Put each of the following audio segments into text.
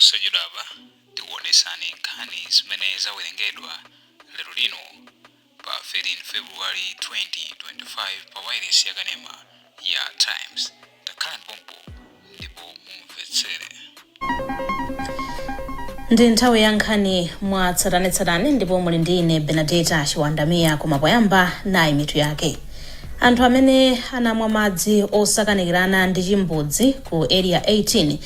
posachedwapa tikuonesani nkhani zimene zawerengedwa lero lino pa 13 February 2025 pa wireless yakanema ya Times. Takhalani pompo ndipo mumvetsere. Ndi nthawi ya nkhani mwa tsatanetsatane ndipo muli ndi ine Benedetta Chiwandamiya koma poyamba nayi mitu yake. Anthu amene anamwa madzi osakanikirana ndi chimbudzi ku area 18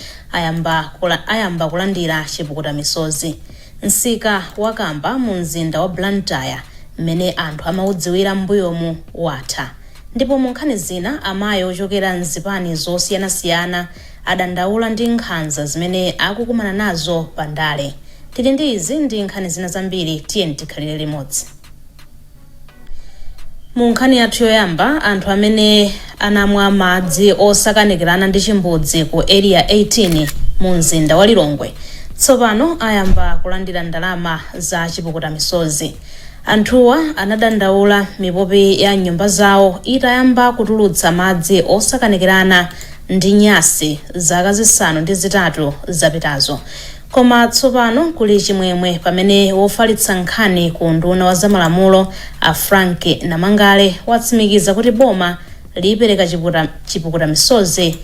ayamba kulandira chipukuta misozi. Nsika wakamba mu mzinda wa Blantyre mmene anthu amaudziwira mbuyomu watha. Ndipo mu nkhani zina amayi ochokera mzipani zosiyanasiyana adandaula ndi nkhanza zimene akukumana nazo pandale. Tili ndi izi ndi nkhani zina zambiri, tiyeni tikhalire limodzi. Mu nkhani yathu yoyamba, anthu amene anamwa madzi osakanikirana ndi chimbudzi ku area 18 mu mzinda wa Lilongwe tsopano ayamba kulandira ndalama za chipukuta misozi. Anthuwa anadandaula mipopi ya nyumba zawo itayamba kutulutsa madzi osakanikirana ndi nyasi zaka zisanu ndi zitatu zapitazo. Koma tsopano kuli chimwemwe pamene wofalitsa nkhani ku nduna wa zamalamulo a Frank Namangale watsimikiza kuti boma lipereka chipukuta misozi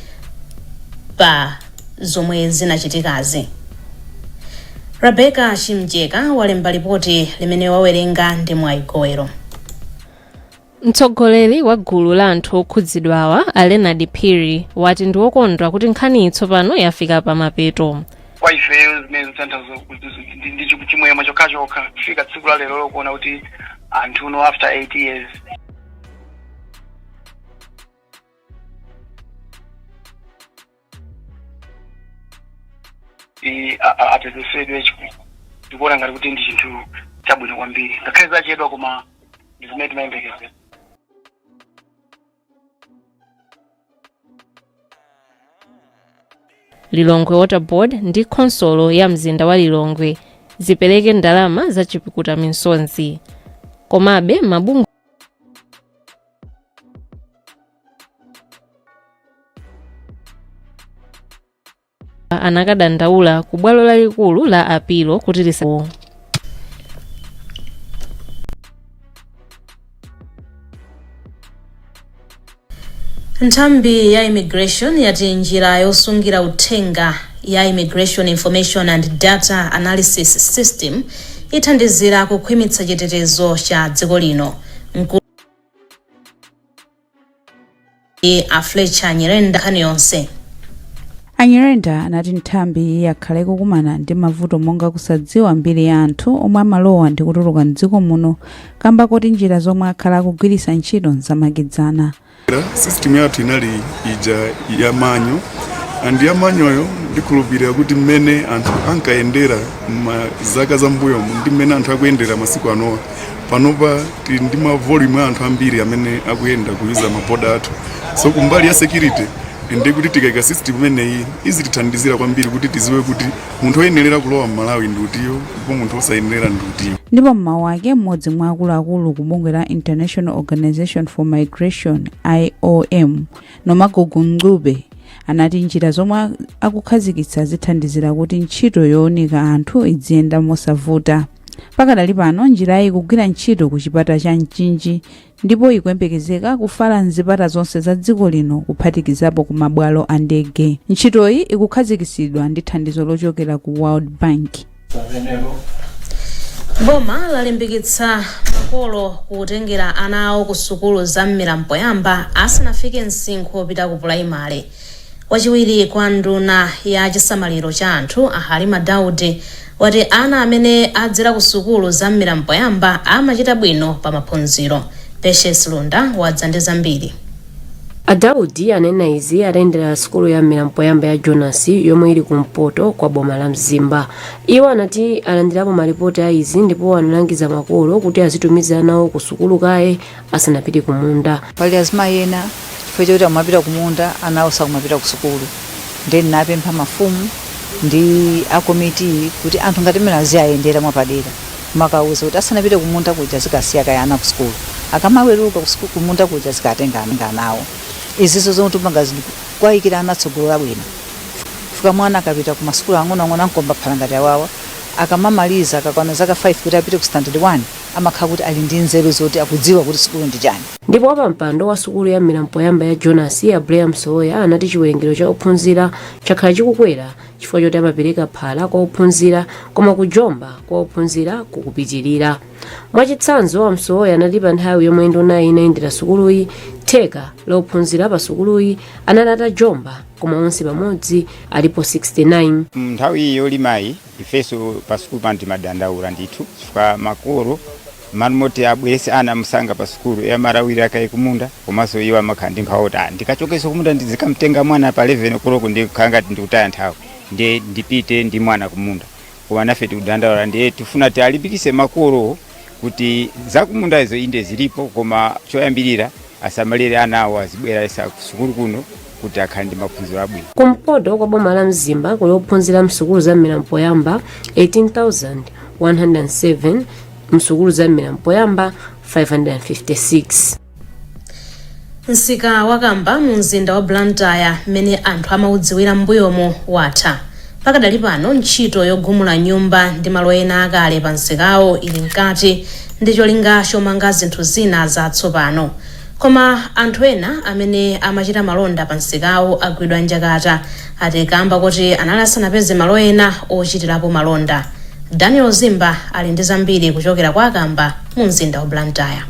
pa zomwe zinachitikazi. Rebecca Chimjeka walemba ripoti limene wawerenga ndi Mwaigowero. Mtsogoleri wa gulu la anthu okhudzidwawa a Leonard Phiri wati ndi wokondwa kuti nkhani tsopano yafika pa mapeto. Kwa ifeyo zimene zithandiza ndi chimwemwe chokha kufika tsiku la lero lokuona kuti anthu no after 8 years apezesedwe tikuona ngati kuti ndi chinthu chabwino kwambiri ngakhale zachedwa koma ndi zimene timayembekezera. Lilongwe Water Board ndi khonsolo ya mzinda wa Lilongwe zipereke ndalama za chipukuta misozi. Komabe mabungwe anakadandaula ku bwalo lalikulu la apilo kuti lisawo. Nthambi ya immigration yati njira yosungira uthenga ya Immigration Information and Data Analysis System ithandizira kukhwimitsa chitetezo cha dziko lino. A Fletcher Nyirenda nkhani yonse. Anyirenda anati nthambi yakhale kukumana ndi mavuto monga kusadziwa mbiri ya anthu omwe amalowa ndi kutuluka mdziko muno kamba kuti njira zomwe akhala akugwiritsa ntchito nzamakedzana. System yathu inali ija ya manyo andi ya manyoyo ndikhulupirira kuti mmene anthu ankayendera zaka zambuyo ndi mmene anthu akuyendera masiku anowa panopa tili ndi ma volume anthu ambiri amene akuyenda kuyuza maboda athu. So kumbali ya security ndi kuti tikayika system imeneyi izitithandizira kwambiri kuti tiziwe kuti munthu oyenera kulowa m'Malawi ndi utiyo ndipo munthu osayenera ndi utiyo. Ndipo mmawu ake mmodzi mwa akuluakulu ku bungwe la International Organization for Migration IOM Nomagugu Mncube anati njira zomwe akukhazikitsa zithandizira kuti ntchito yooneka anthu iziyenda mosavuta. Pakadali pano njirayi ikugwira ntchito ku chipata cha Mchinji ndipo ikuyembekezeka kufala mzipata zonse za dziko lino kuphatikizapo ku mabwalo a ndege. Ntchitoyi ikukhazikitsidwa ndi thandizo lochokera ku World Bank. Boma lalimbikitsa makolo kutengera ana awo ku sukulu za m'milambo yamba asanafike msinkhu opita ku pulaimali. Wachiwiri kwa nduna ya chisamaliro cha anthu a Halima Daudi wati ana amene adzera ku sukulu za m'milambo yamba amachita bwino pa maphunziro. Patience Lunda wadza ndi zambiri. Daudi anena izi atayendera sukulu ya m'milambo yamba ya Jonas yomwe ili kumpoto kwa boma la Mzimba. Iwo anati alandirapo malipoti a izi ndipo analangiza makolo kuti azitumiza anawo ku sukulu kaye asanapite kumunda. Pali azimayi ena chifukwa choti amapita kumunda anawo sakumapita ku sukulu. Ndeni napempha mafumu ndi akomiti kuti anthu ngati mmene aziyayendera mwapadera makauza kuti asanapite kumunda kuja zikasiya kaya ana ku sukulu. Akamaweruka kumunda kuja zikatenga anawo. Izizo zomwe tupanga kwayikira anatsogolo abwino. chifukwa mwana akapita ku masukulu ang'onoang'ono ankomba phala ngati awawa akamamaliza akakwana zaka 5 kuti apite ku standard 1 amakhala kuti ali ndi nzeru zoti akudziwa kuti sukulu ndi chani. Ndipo wapampando wa sukulu ya Milampoyamba ya Jonas Abraham Msowoya anati chiwerengero cha ophunzira chakhala chikukwera chifukwa choti amapereka phala kwa ophunzira koma kujomba kwa ophunzira kukupitirira. Mwachitsanzo Msowoya anati pa nthawi yomwe nduna inayendera sukuluyi theka la ophunzira pa sukuluyi anali atajomba koma onse pamodzi alipo 69. Nthawi yolimayi ifeso pa sukulu pano timadandaula ndithu chifukwa makolo manumoti abwerese ana musanga pa sukulu yamarawira akaye kumunda komanso iwo amakhala ndi nkhawa kuti ndikachokeso kumunda ndizikamtenga mwana pa 11 koloko ndikukhala ngati ndikutaya nthawi ndiye ndipite ndi mwana kumunda. Koma nafe tikudandaula ndiye tifuna tiyalimbikitse makolo kuti zakumunda izo inde zilipo koma choyambirira asamalire ana awo azibweresa ku sukulu kuno kuti akhale ndi maphunziro abwino. Kumpoto kwa boma la Mzimba kuli ophunzira msukulu za Milampoyamba 18,107, msukulu za Milampoyamba 556. Msika wakamba mu mzinda wa Blantyre mmene anthu amaudziwira mbuyomo watha. Pakadali pano ntchito yogumula nyumba ndi malo ena akale pa msikawo ili mkati ndi cholinga chomanga zinthu zina zatsopano. Koma anthu ena amene amachita malonda pa msikawo agwidwa njakata ati kamba kuti anali asanapeze malo ena ochitirapo malonda. Daniel Zimba ali ndi zambiri kuchokera kwa akamba mu mzinda wa Blantyre.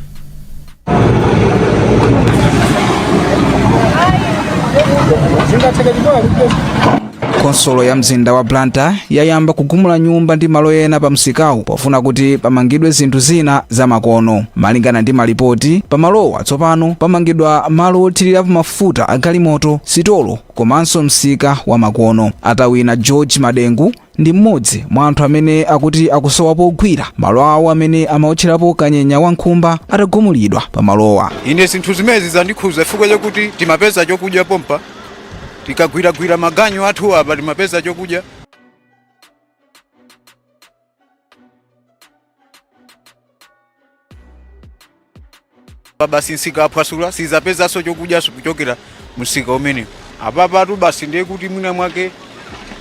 Konsolo ya mzinda wa Blantyre yayamba kugumula nyumba ndi malo ena pa msikawu pofuna kuti pamangidwe zinthu zina za makono. Malingana ndi malipoti, pamalowa tsopano pamangidwa malo othirirapo mafuta agalimoto, sitolo komanso msika wa makono. Atawina George Madengu ndi mmodzi mwa anthu amene akuti akusowa pogwira malo awo amene amaotcherapo kanyenya wa nkhumba atagumulidwa pamalowa. Ine zinthu zimezi zandikhuza chifukwa chakuti timapeza chokudya pompa tikagwiragwira maganyu athu apa timapeza chokudya. Basi nsika aphwasula sizapezaso chokudya kuchokera msika umene apapatu basi ndiye kuti mwina mwake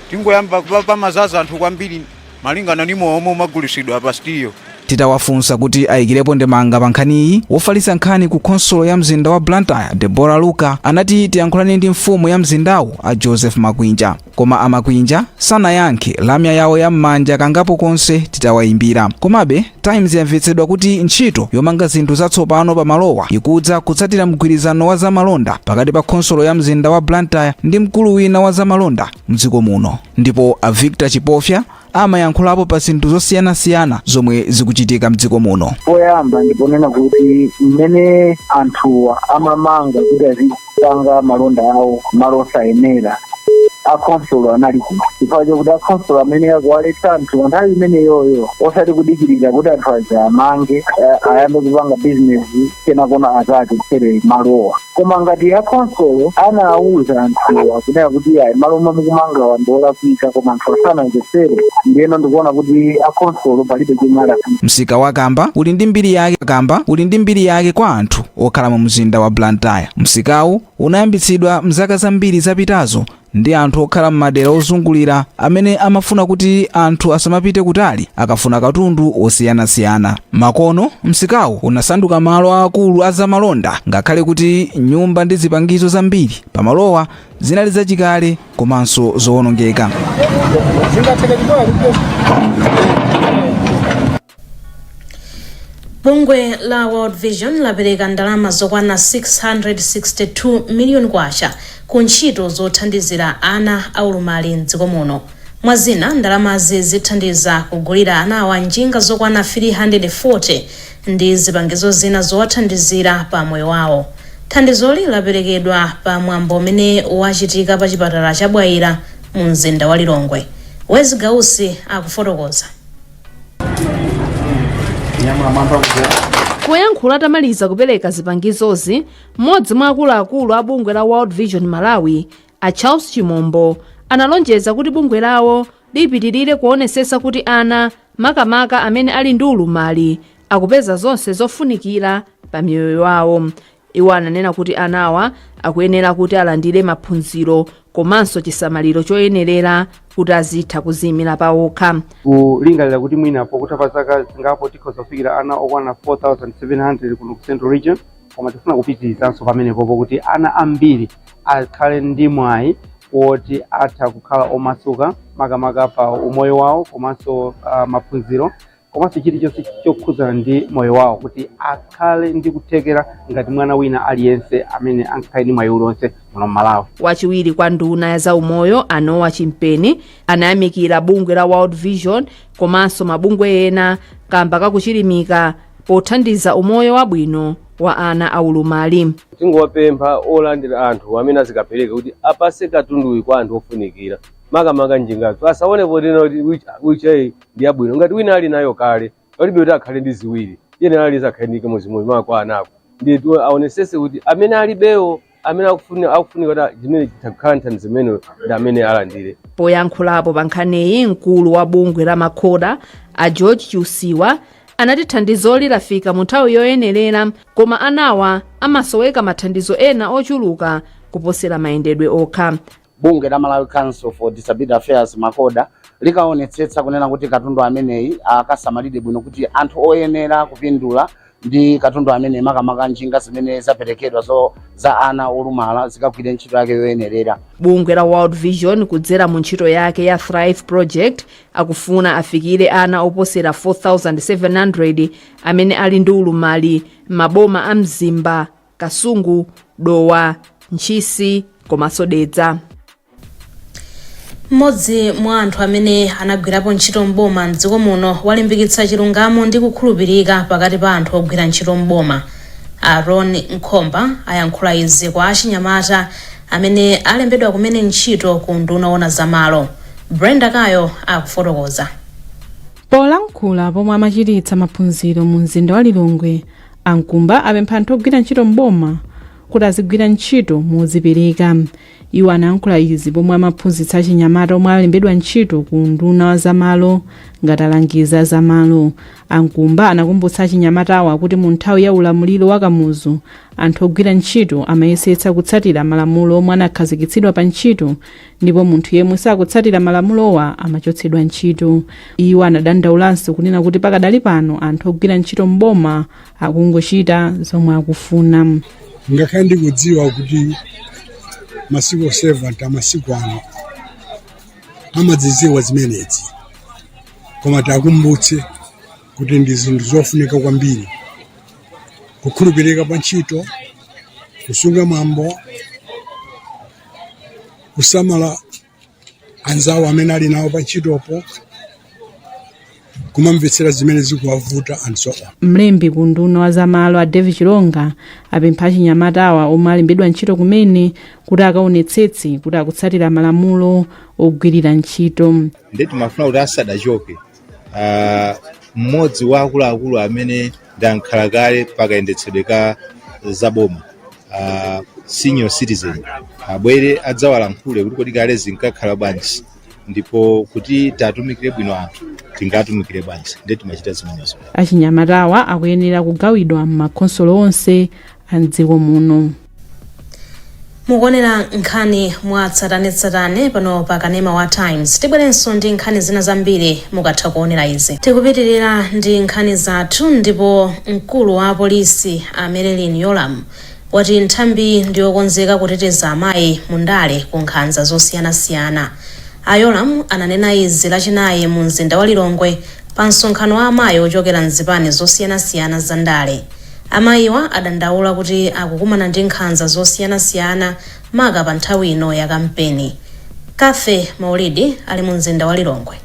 tingoyamba kupapa mazaza anthu kwambiri malingana ndi momwe magulisidwa pa stiyo. Titawafunsa kuti ayikirepo ndemanga pa nkhaniyi, wofalitsa nkhani ku konsolo ya mzinda wa Blantyre Deborah Luka anati tiyankhulane ndi mfumu ya mzindawu a Joseph Makwinja. Koma amakwinja sanayankhe lamya yawo ya m'manja kangapo konse titawayimbira. Komabe Times yamvetsedwa kuti ntchito yomanga zinthu zatsopano pa malowa ikudza kutsatira mgwirizano wa zamalonda pakati pa konsolo ya mzinda wa Blantyre ndi mkulu wina wa zamalonda mdziko muno. Ndipo a Victor Chipofya amayankhulapo pa zinthu zosiyanasiyana zomwe zikuchitika mdziko muno. Poyamba ndiponena kuti mmene anthuwa amamanga kuti azipanga malonda awo malo osayenera akonsolo anali chifukwa chokuti akonsolo amene akuwaletsa anthu nthawi imeneyoyo osati kudikirira kuti anthu aja amange ayambe kupanga bizinesi kenakona atake kusere malowa. Koma ngati akonsolo anawuza anthuwa kunena kuti ayi malo omwe mukumangawa ndiolakwika koma anthu asanamvetsere, ndiyeno ndikuona kuti akonsolo palibe chimala. Msika wa Kamba uli ndi mbiri yake kwa anthu okhala mu mzinda wa Blantyre. Msikawu unayambitsidwa mzaka zambiri zapitazo ndi anthu okhala m'madera ozungulira amene amafuna kuti anthu asamapite kutali akafuna katundu osiyanasiyana. Makono msikawu unasanduka malo akulu azamalonda ngakhale kuti nyumba ndi zipangizo zambiri pamalowa zinali zachikale komanso zowonongeka. Bungwe la World Vision lapereka ndalama zokwana 662 miliyoni kwacha ku ntchito zothandizira ana aulumali mdziko muno. Mwazina ndalamazi zithandiza kugulira anawa njinga zokwana 340 ndi zipangizo zina zowathandizira pa moyo wawo. Thandizoli laperekedwa pa mwambo umene wachitika pa chipatala cha Bwaira mu mzinda wa Lilongwe. Wezi Gausi akufotokoza. Kuyankhula atamaliza kupereka zipangizozi, mmodzi mwa akuluakulu a bungwe la World Vision Malawi, a Charles Chimombo, analonjeza kuti bungwe lawo lipitirire kuonesesa kuti ana makamaka amene ali ndi ulumali akupeza zonse zofunikira pa miyoyo yawo. Iwo ananena kuti anawa akuyenera kuti alandire maphunziro komanso chisamaliro choyenerera kuti azitha kuziyimira pawokha. kulingalira kuti mwinapo kutapa zaka zingapo tikhoza kufikira ana okwana 4,700 kuno ku Central Region, koma tifuna kupitirizanso pamenepopo kuti ana ambiri akhale ndi mwayi woti atha kukhala omasuka makamaka pa umoyo wawo komanso maphunziro komanso chilichonse chokhudzana ndi moyo wawo kuti akhale ndi kuthekera ngati mwana wina aliyense amene ankhale ndi mwayi uliwonse muno Malawi. Wachiwiri kwa nduna ya zaumoyo Anowa Chimpeni anayamikira bungwe la World Vision komanso mabungwe ena kamba kakuchilimika pothandiza umoyo wabwino wa ana aulumali. Tingowapempha olandira anthu amene azikapereka kuti apase katundu kwa anthu ofunikira makamaka njingazo asaone potena kuti wichayi ndi abwino ngati wina ali nayo kale palibe kuti akhale ndi ziwiri yene ali zakhanika muzimoyo makwa anako ndiye aonesese kuti amene alibewo amene akufunika kuti zimene zitakhala nthandizo zimene ndi amene alandire. Poyankhulapo pa nkhaniyi mkulu wa bungwe la makhoda a George Chusiwa anati thandizoli lafika mu nthawi yoyenerera koma anawa amasoweka mathandizo ena ochuluka kuposera mayendedwe okha. Bungwe la Malawi Council for Disability Affairs makhoda likaonetsetsa kunena kuti katundu ameneyi akasamalire bwino kuti anthu oyenera kupindula ndi katundu amene makamaka njinga zimene zaperekedwa za ana olumala zikagwire ntchito yake yoyenerera. Bungwe la World Vision kudzera mu ntchito yake ya Thrive Project akufuna afikire ana oposera 4,700 amene ali ndi ulumali maboma a Mzimba, Kasungu, Dowa, Ntchisi komanso Dedza. Mmodzi mwa anthu amene anagwirapo ntchito mboma mdziko muno walimbikitsa chilungamo ndi kukhulupirika pakati pa anthu ogwira ntchito mboma. Aaron Nkhomba ayankhula izi kwa achinyamata amene alembedwa kumene ntchito ku nduna yoona zamalo. Brenda Kayo akufotokoza. Polankhula pomwe amachititsa maphunziro mu mzinda wa Lilongwe, Ankumba apempha anthu ogwira ntchito mboma kuti azigwira ntchito mozipereka. Iwo anayankhula izi pomwe amaphunzitsa achinyamata omwe alembedwa ntchito ku nduna wa zamalo ngati alangiza zamalo. Ankumba anakumbutsa achinyamatawa kuti mu nthawi ya ulamuliro wa Kamuzu anthu ogwira ntchito amayesetsa kutsatira malamulo omwe anakhazikitsidwa pa ntchito ndipo munthu yemwe sakutsatira malamulowa amachotsedwa ntchito. Iwo anadandaulanso kunena kuti pakadali pano anthu ogwira ntchito mboma akungochita zomwe akufuna. Ngakhale ndikudziwa kuti masiku servant amasiku ano amadziziwa zimenezi koma takumbutse kuti ndi zinthu zofunika kwambiri kukhulupirika pa ntchito, kusunga mwambo, kusamala anzawo amene ali nawo pa ntchitopo, kumamvetsera zimene zikuwavuta and so on. Mlembi ku nduna wa zamalo a David Chilonga apempha achinyamatawa omwe alembedwa ntchito kumene kuti akaonetsetse kuti akutsatira malamulo ogwirira ntchito. Ndeti mafuna kuti asadachoke mmodzi wa akuluakulu amene ndankhala kale pakayendetsedwe ka zaboma senior citizen abwere adzawalankhule kuti kodi kale zinkakhala bwanji ndipo kuti tatumikire bwino anthu tingatumikire bwanji ndeti machita zimenezo. Achinyamatawa akuyenera kugawidwa m'makhonsolo onse a mdziko muno. Mukuonera nkhani mwa tsatanetsatane pano pa Kanema wa Times. Tibwerenso ndi nkhani zina zambiri mukatha kuonera izi. Tikupitirira ndi nkhani zathu ndipo mkulu wa polisi Marilyn Yolam wati nthambi ndiyokonzeka kuteteza amayi mundale ku nkhanza zosiyanasiyana. Yolam ananena izi lachinayi mu mzinda wa Lilongwe pa msonkhano wa amayi ochokera mzipani zosiyanasiyana za ndale. Amayiwa adandaula kuti akukumana ndi nkhanza zosiyanasiyana maka pa nthawi ino ya kampeni. Kafe Maulidi ali mu mzinda wa Lilongwe.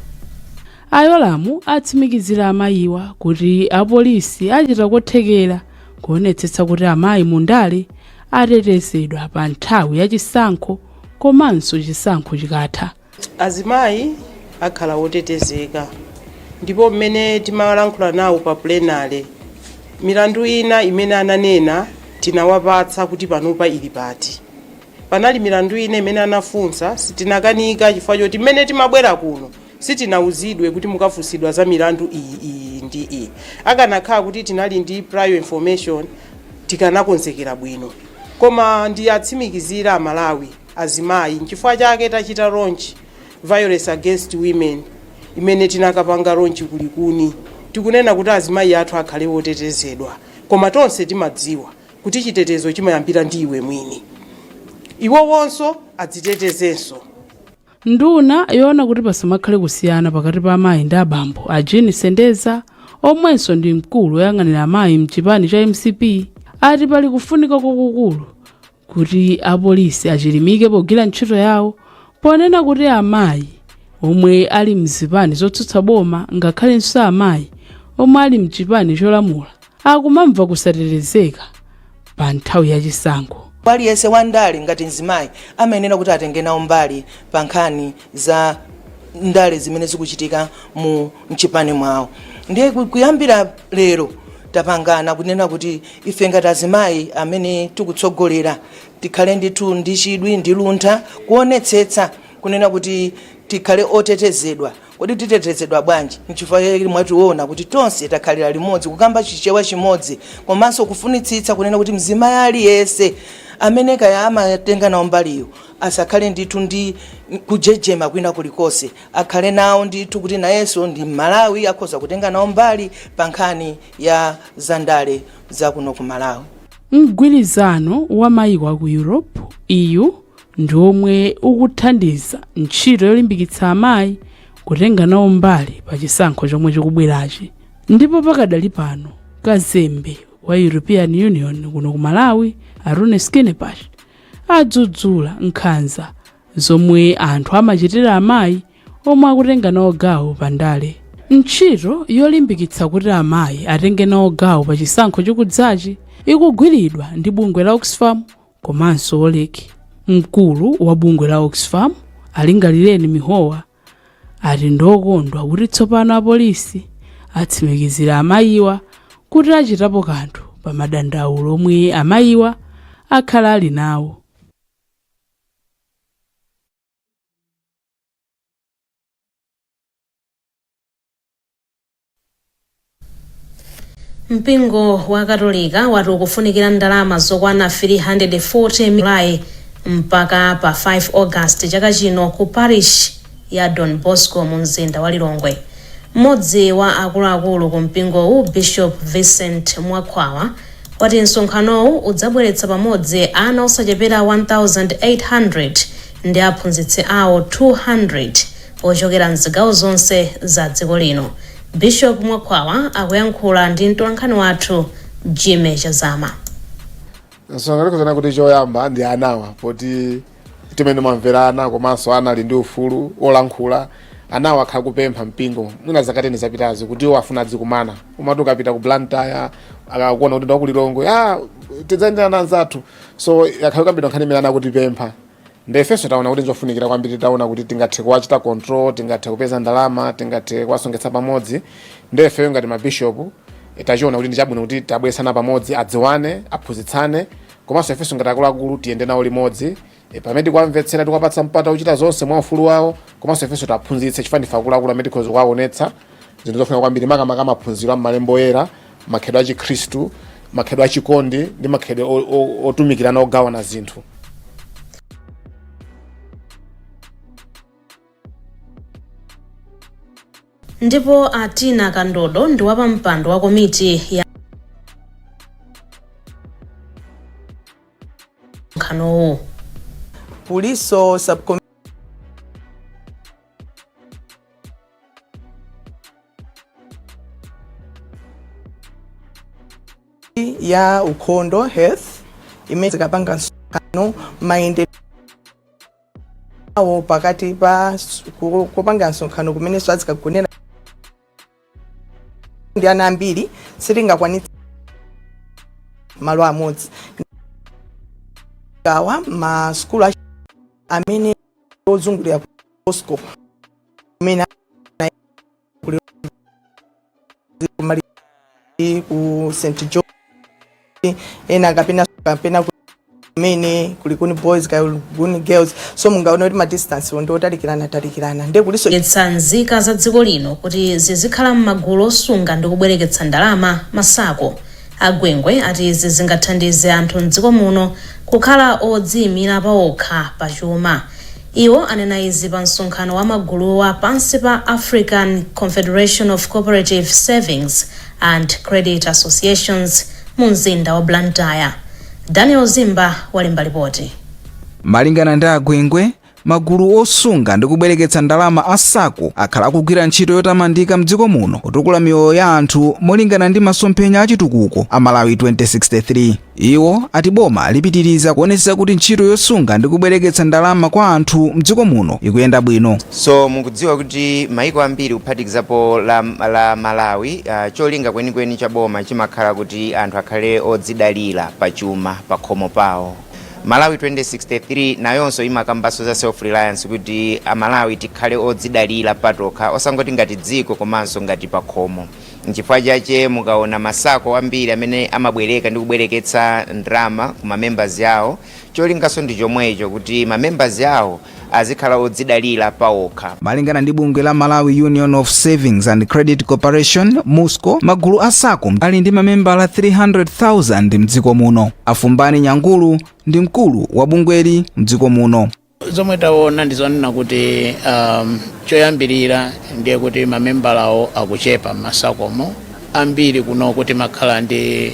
Yolamu atsimikizira amayiwa kuti apolisi achita kothekera kuonetsetsa kuti amayi mundale atetezedwa pa nthawi ya chisankho komanso chisankho chikatha. Azimayi akhala otetezeka ndipo mmene timalankhula nawo pa plenary milandu ina imene ananena tinawapatsa kuti panopa ili pati. Panali milandu ina imene anafunsa sitinakanika chifukwa choti mmene timabwera kuno sitinauzidwe kuti mukafunsidwa za milandu iyi ndi iyi. Akanakhala kuti tinali ndi prior information tikanakonzekera bwino. Koma ndi atsimikizira Malawi azimayi. N'chifukwa chake tachita launch violence against women imene tinakapanga launch kulikuni. Tikunena kuti azimayi athu akhale otetezedwa, koma tonse timadziwa kuti chitetezo chimayambira ndi iwe mwini. Iwo wonso adzitetezenso. Nduna yona kuti pasamakhale kusiyana pakati pa amayi ndi abambo a Jean Sendeza omwenso ndi mkulu woyang'anira amayi mchipani cha MCP ati pali kufunika kwakukulu kuti apolisi achilimike pogwira ntchito yawo ponena kuti amayi omwe ali mzipani zotsutsa boma ngakhalenso amayi omwe ali mchipani cholamula akumamva kusatetezeka pa nthawi yachisankho. Aliyense wandale ngati mzimayi amayenera kuti atenge nawo mbali pa nkhani za ndale zimene zikuchitika mu mchipani mwawo. Ndiye kuyambira lero tapangana kunena kuti ife ngati azimayi amene tikutsogolera tikhale ndithu ndi chidwi ndi luntha kuonetsetsa kunena kuti tikhale otetezedwa. Kodi titetezedwa bwanji? N'chifukwa mwationa kuti tonse takhalira limodzi kukamba chichewa chimodzi, komanso kufunitsitsa kunena kuti mzimayi aliyense amene kaya amatenga nawo mbaliyo asakhale ndithu ndi kujejema kwina kulikonse, akhale nawo ndithu kuti nayenso ndi Malawi akhoza kutenga nawo mbali pa nkhani ya zandale za kuno ku Malawi. Mgwirizano wa mayiko aku Europe EU ndi omwe ukuthandiza ntchito yolimbikitsa amayi kutenga nawo mbali pa chisankho chomwe chikubwerachi. Ndipo pakadali pano kazembe wa European Union kuno ku Malawi Arune Skinnepash adzudzula nkhanza zomwe anthu amachitira amayi omwe akutenga nawo gawo pa ndale. Ntchito yolimbikitsa kuti amayi atenge nawo gawo pa chisankho chikudzachi ikugwiridwa ndi bungwe la Oxfam komanso Oleki. Mkulu wa bungwe la Oxfam Alingalireni Mihowa ati ndokondwa kuti tsopano apolisi atsimikizira amayiwa kuti achitapo kanthu pa madandaulo omwe amayiwa akhala ali nawo. Mpingo wa Katolika wati ukufunikira ndalama zokwana 340 milioni mpaka pa 5 August chaka chino ku parish ya Don Bosco mu mzinda wa Lilongwe. Mmodzi wa akuluakulu ku mpingowu Bishop Vincent Mwakhwawa wati msonkhanowu udzabweretsa pamodzi ana osachepera 1800 ndi aphunzitsi awo 200 ochokera mzigawo zonse za dziko lino. Bishop Mwakhwawa akuyankhula ndi mtolankhani wathu Jimmy Chazama. Nsonga kuzana kuti choyamba ndi anawa poti timene mamverana komanso ana ali ndi ufulu olankhula. Anawa akhala kupempha mpingo mwina zakateni zapitazi kuti wafuna dzikumana umatu ukapita ku Blantyre akakuona kuti ndaku Lilongwe tidzayendera na anzathu, so yakhala kambira nkhani imene kuti pempha. Ndefenso taona kuti nzofunikira kwambiri, taona kuti tingathe kuwachita control, tingathe kupeza ndalama, tingathe kuwasongetsa pamodzi. Ndefeyo ngati mabishopu tachiona kuti ndichabwino kuti tabweresana pamodzi, adziwane, aphunzitsane, komanso ifenso ngati akuluakulu tiyende nawo limodzi. Pamene tikwamvetsera tikupatsa mpata uchita zonse mwa ufulu wawo, komanso ifenso taphunzitse chifukwa ndife akuluakulu amene tikhoza kuwaonetsa zinthu zofunika kwambiri, makamaka maphunziro a m'malembo oyera, makhalidwe a Chikhristu, makhalidwe a chikondi ndi makhalidwe otumikirana ogawana zinthu. Ndipo Atina Kandodo ndi wapampando wa komiti ya msonkhanowu. Puliso subcommittee ya ukhondo health imene kapanga msonkhano maendeleo awo pakati pa kupanga msonkhano kumene swazikagonera ndi ana ambiri sitingakwanitsa malo amodzi. Gawa ma school amene ozungulira Bosco amene ku St. George ena kapena kumene kulikuni boys kuli girls, so mungaona kuti ma distance ndo talikirana nde kuliso nzika za dziko lino kuti zizikhala m'magulu osunga ndi kubwereketsa ndalama masako Agwengwe ati izi zingathandize anthu mdziko muno kukhala odziyimira pawokha pachuma. Iwo anena izi pa msonkhano wa magulu wa pansi pa African Confederation of Cooperative Savings and Credit Associations mu mzinda wa Blantyre. Daniel Zimba walemba ripoti. Malingana ndi Agwengwe, magulu osunga ndi kubwereketsa ndalama asako akhala akugwira ntchito yotamandika mdziko muno kutukula miyoyo ya anthu molingana ndi masomphenya achitukuko a Malawi 2063. Iwo ati boma lipitiriza kuonetsa kuti ntchito yosunga ndi kubwereketsa ndalama kwa anthu mdziko muno ikuyenda bwino. So mukudziwa kuti maiko ambiri kuphatikizapo la Malawi cholinga kwenikweni cha boma chimakhala kuti anthu akhale odzidalira pachuma pakhomo pawo. Malawi 2063 nayonso imakambaso za self-reliance kuti Malawi tikhale odzidalira patokha osangoti ngati dziko komanso ngati pakhomo. Nchifukwa chache mukaona masako ambiri amene amabwereka ndi kubwereketsa ndalama ku members yawo, cholingaso ndi chomwecho kuti members yawo azikhala odzidalira pawokha. Malingana ndi bungwe la Malawi Union of Savings and Credit Corporation MUSCO, magulu asako ali ndi mamembala 300,000 mdziko muno. Afumbani Nyangulu ndi mkulu wa bungweli mdziko muno. Zomwe taona ndizonena kuti choyambirira ndiye kuti mamembalawo akuchepa masakomo ambiri kuno kuti makhala ndi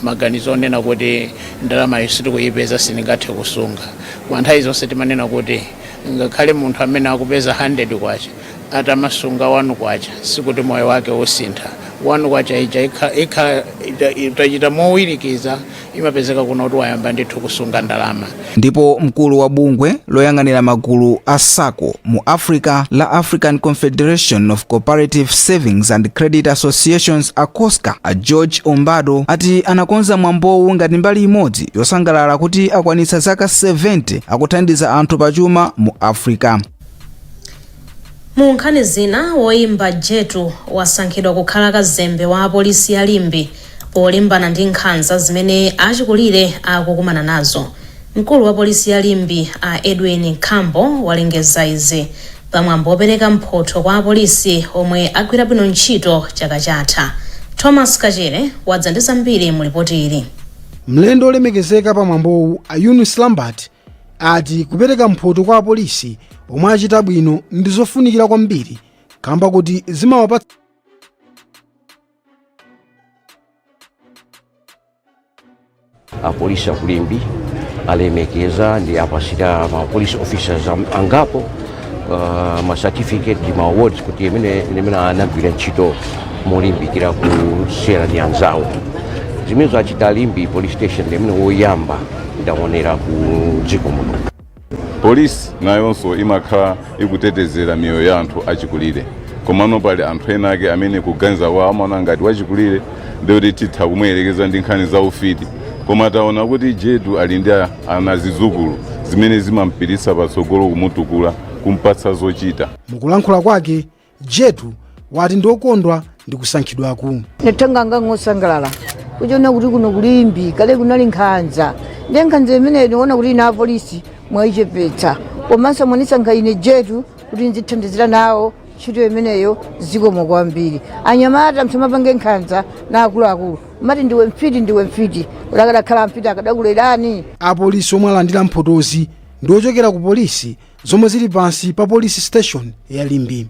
maganizo onena kuti ndalama yonse tikuyipeza siningathe kusunga. Kwa nthawi zonse timanena kuti ngakhale munthu amene akupeza 100 kwacha atamasunga 1 kwacha sikuti moyo wake usintha. 1 kwacha itachita mowirikiza imapezeka kuno kuti wayamba ndithu kusunga ndalama. Ndipo mkulu wa bungwe loyang'anira magulu asako mu Africa la African Confederation of Cooperative Savings and Credit Associations ACOSCA George Ombado ati anakonza mwambowu ngati mbali imodzi yosangalala kuti akwanitsa zaka 70 akuthandiza anthu pachuma mu Africa. Mu nkhani zina, woimba Jetu wasankhidwa kukhala kazembe wa apolisi ya Limbi polimbana ndi nkhanza zimene achikulire akukumana nazo. Mkulu wa polisi ya Limbi Edwin Kambo walengeza izi pamwambo opereka mphotho kwa apolisi omwe agwira bwino ntchito chaka chatha. Thomas Kachere wadza ndi zambiri mu ripoti ili. Mlendo olemekezeka pamwambowu Yunus Lambert ati kupereka mphotho kwa apolisi omwe achita bwino ndi zofunikira kwambiri kamba kuti zimawapatsa apolisi akulimbi alemekeza ndi apasira ma police officers angapo ma certificate ndi ma awards kuti imene anagwira ntchito molimbikira kusiyana ndi anzawo. Zimene achita Limbi police station imene woyamba ndaonera ku dziko muno. Polisi nayonso imakhala ikutetezera miyoyo ya anthu achikulire. Komano pali anthu ena ake amene kuganiza wa amaona ngati wachikulire ndikuti titha kumuyelekeza ndi nkhani za ufiti. Koma taona kuti Jetu ali ndi ana zizukulu zimene zimampititsa patsogolo kumutukula kumpatsa zochita. Mukulankhula kwake Jetu wati ndokondwa ndi kusankhidwaku. Netanga ngosangalala kuchona kuti kuno kulimbi kale kunali nkhanza ndi nkhanza imene ndiona kuti ina apolisi mwaichepetsa komanso mwanisankha ine Jetu kuti nzithandizira nawo ntchito imeneyo zikomo kwambiri. Anyamata msamapange nkhanza na akuluakulu mati ndiwe mfiti ulakadakhala mfiti akadakulerani. Apolisi omwe alandira mphotozi ndi ochokera ku polisi zomwe zili pansi pa police station ya Limbi.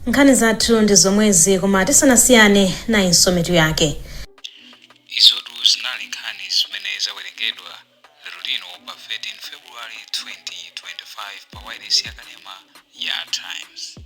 Nkhani zathu ndi zomwezi koma tisanasiyane na insometu yake. Izotu zinali nkhani zimene zawerengedwa lero lino pa 13 February 2025 pa Wireless Yakanema ya Times.